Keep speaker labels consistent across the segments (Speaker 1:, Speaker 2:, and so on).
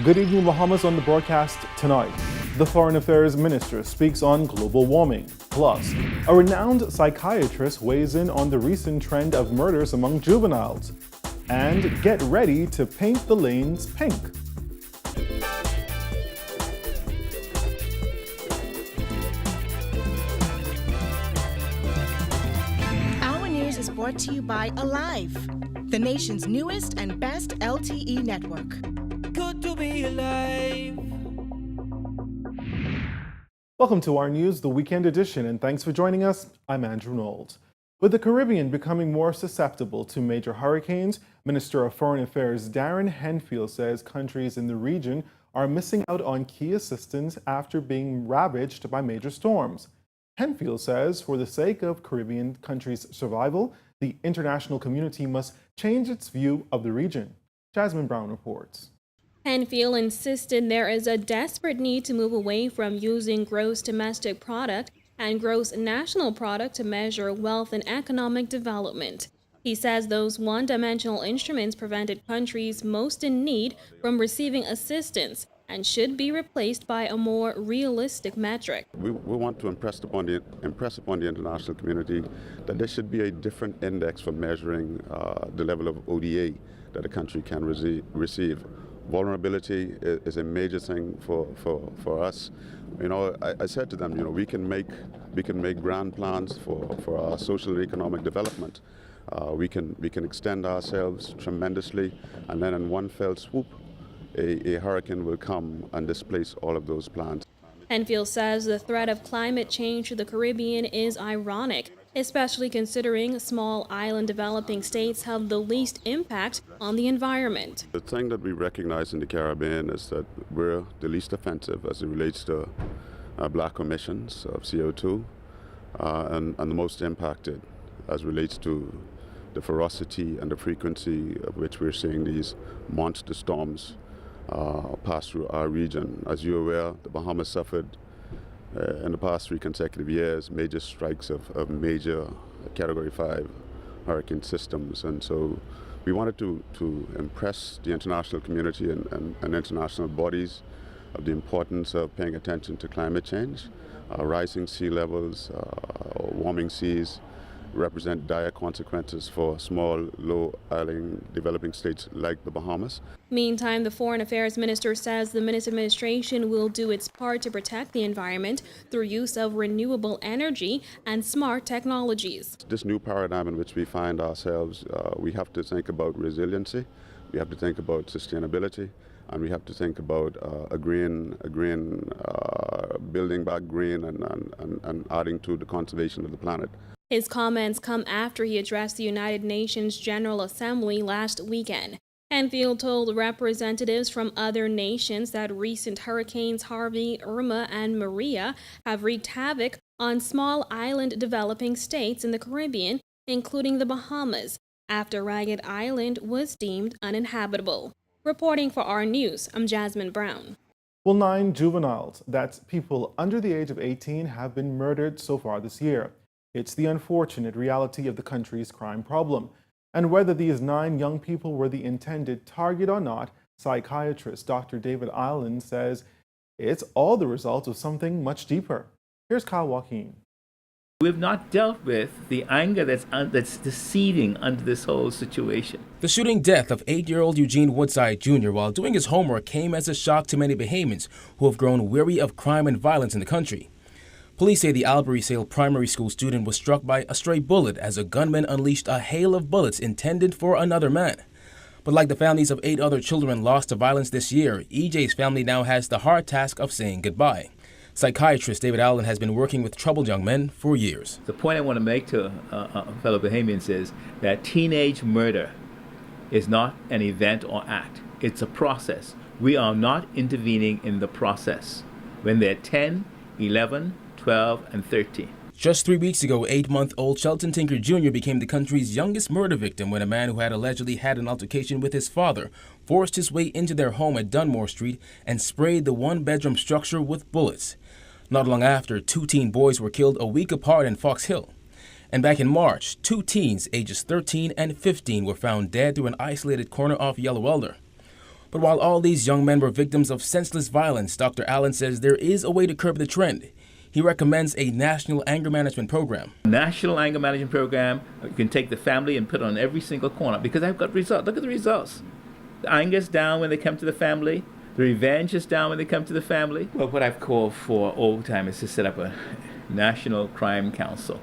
Speaker 1: Good evening, Bahamas. On the broadcast tonight. The Foreign Affairs Minister speaks on global warming. Plus, a renowned psychiatrist weighs in on the recent trend of murders among juveniles. And get ready to paint the lanes pink.
Speaker 2: Our news is brought to you by Alive, the nation's newest and best LTE network.
Speaker 3: Good to be alive.
Speaker 1: Welcome to our news, the weekend edition, and thanks for joining us. I'm Andrew Knowles. With the Caribbean becoming more susceptible to major hurricanes, Minister of Foreign Affairs Darren Henfield says countries in the region are missing out on key assistance after being ravaged by major storms. Henfield says for the sake of Caribbean countries' survival, the international community must change its view of the region. Jasmine Brown reports.
Speaker 4: Henfield insisted there is a desperate need to move away from using gross domestic product and gross national product to measure wealth and economic development. He says those one-dimensional instruments prevented countries most in need from receiving assistance and should be replaced by a more realistic metric.
Speaker 5: We want to impress upon the international community that there should be a different index for measuring the level of ODA that a country can receive. Vulnerability is a major thing for us. You know, I said to them, you know, we can make grand plans for our social and economic development. We can extend ourselves tremendously, and then in one fell swoop, a hurricane will come and displace all of those plans.
Speaker 4: Henfield says the threat of climate change to the Caribbean is ironic, especially considering small island developing states have the least impact on the environment.
Speaker 5: The thing that we recognize in the Caribbean is that we're the least offensive as it relates to black emissions of CO2 and the most impacted as it relates to the ferocity and the frequency of which we're seeing these monster storms pass through our region. As you're aware, the Bahamas suffered in the past 3 consecutive years major strikes of major Category 5 hurricane systems, and so we wanted to impress the international community and international bodies of the importance of paying attention to climate change. Rising sea levels, warming seas represent dire consequences for small, low-island developing states like the Bahamas.
Speaker 4: Meantime, the Foreign Affairs Minister says the Minister administration will do its part to protect the environment through use of renewable energy and smart technologies.
Speaker 5: This new paradigm in which we find ourselves, we have to think about resiliency, we have to think about sustainability, and we have to think about building back green and adding to the conservation of the planet.
Speaker 4: His comments come after he addressed the United Nations General Assembly last weekend. Henfield told representatives from other nations that recent hurricanes Harvey, Irma, and Maria have wreaked havoc on small island developing states in the Caribbean, including the Bahamas, after Ragged Island was deemed uninhabitable. Reporting for our news, I'm Jasmine Brown.
Speaker 1: Well, 9 juveniles, that's people under the age of 18, have been murdered so far this year. It's the unfortunate reality of the country's crime problem. And whether these 9 young people were the intended target or not, psychiatrist Dr. David Island says it's all the result of something much deeper. Here's Kyle Joaquin.
Speaker 6: We've not dealt with the anger that's seething under this whole situation.
Speaker 7: The shooting death of 8-year-old Eugene Woodside Jr. while doing his homework came as a shock to many Bahamians who have grown weary of crime and violence in the country. Police say the Albury Sale primary school student was struck by a stray bullet as a gunman unleashed a hail of bullets intended for another man. But like the families of 8 other children lost to violence this year, EJ's family now has the hard task of saying goodbye. Psychiatrist David Allen has been working with troubled young men for years.
Speaker 6: The point I want to make to fellow Bahamians is that teenage murder is not an event or act. It's a process. We are not intervening in the process. When they're 10, 11, 12, and 13.
Speaker 7: Just 3 weeks ago, 8-month-old Shelton Tinker Jr. became the country's youngest murder victim when a man who had allegedly had an altercation with his father forced his way into their home at Dunmore Street and sprayed the 1-bedroom structure with bullets. Not long after, 2 teen boys were killed a week apart in Fox Hill. And back in March, 2 teens ages 13 and 15 were found dead through an isolated corner off Yellow Elder. But while all these young men were victims of senseless violence, Dr. Allen says there is a way to curb the trend. He recommends a national anger management program.
Speaker 6: National anger management program, you can take the family and put it on every single corner because I've got results. Look at the results. The anger is down when they come to the family. The revenge is down when they come to the family. Well, what I've called for all the time is to set up a national crime council.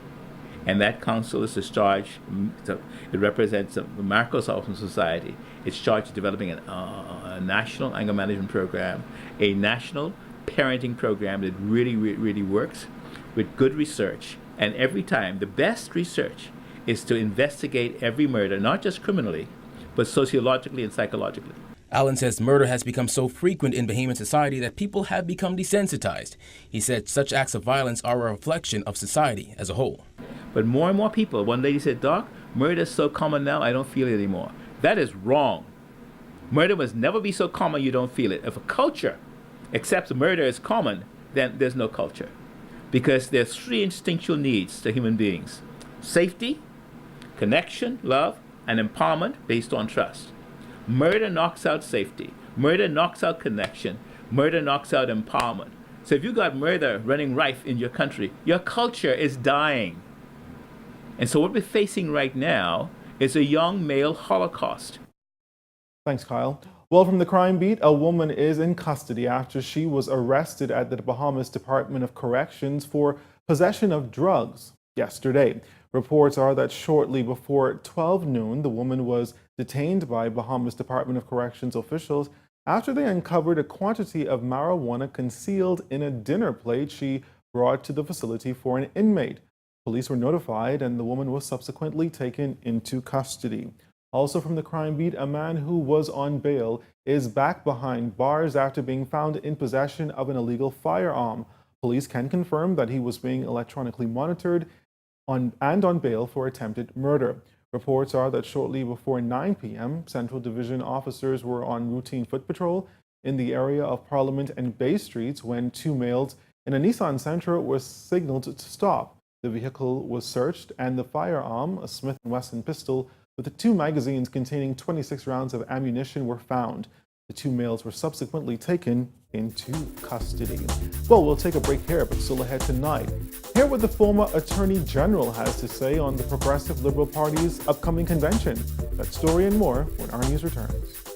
Speaker 6: And that council is discharged, it represents the macrocosm society. It's charged with developing a national anger management program, a national parenting program that really works with good research. And every time, the best research is to investigate every murder, not just criminally, but sociologically and psychologically.
Speaker 7: Allen says murder has become so frequent in Bahamian society that people have become desensitized. He said such acts of violence are a reflection of society as a whole.
Speaker 6: But more and more people, one lady said, "Doc, murder is so common now, I don't feel it anymore." That is wrong. Murder must never be so common you don't feel it. If a culture accepts murder as common, then there's no culture. Because there's three instinctual needs to human beings: safety, connection, love, and empowerment based on trust. Murder knocks out safety. Murder knocks out connection. Murder knocks out empowerment. So if you got murder running rife in your country, your culture is dying. And so what we're facing right now is a young male Holocaust.
Speaker 1: Thanks, Kyle. Well, from the crime beat, a woman is in custody after she was arrested at the Bahamas Department of Corrections for possession of drugs yesterday. Reports are that shortly before 12 noon, the woman was detained by Bahamas Department of Corrections officials after they uncovered a quantity of marijuana concealed in a dinner plate she brought to the facility for an inmate. Police were notified and the woman was subsequently taken into custody. Also from the crime beat, a man who was on bail is back behind bars after being found in possession of an illegal firearm. Police can confirm that he was being electronically monitored on bail for attempted murder. Reports are that shortly before 9 p.m., Central Division officers were on routine foot patrol in the area of Parliament and Bay Streets when two males in a Nissan Sentra were signaled to stop. The vehicle was searched and the firearm, a Smith & Wesson pistol with 2 magazines containing 26 rounds of ammunition, were found. The two males were subsequently taken into custody. Well, we'll take a break here, but still ahead tonight. Hear what the former Attorney General has to say on the Progressive Liberal Party's upcoming convention. That story and more when our news returns.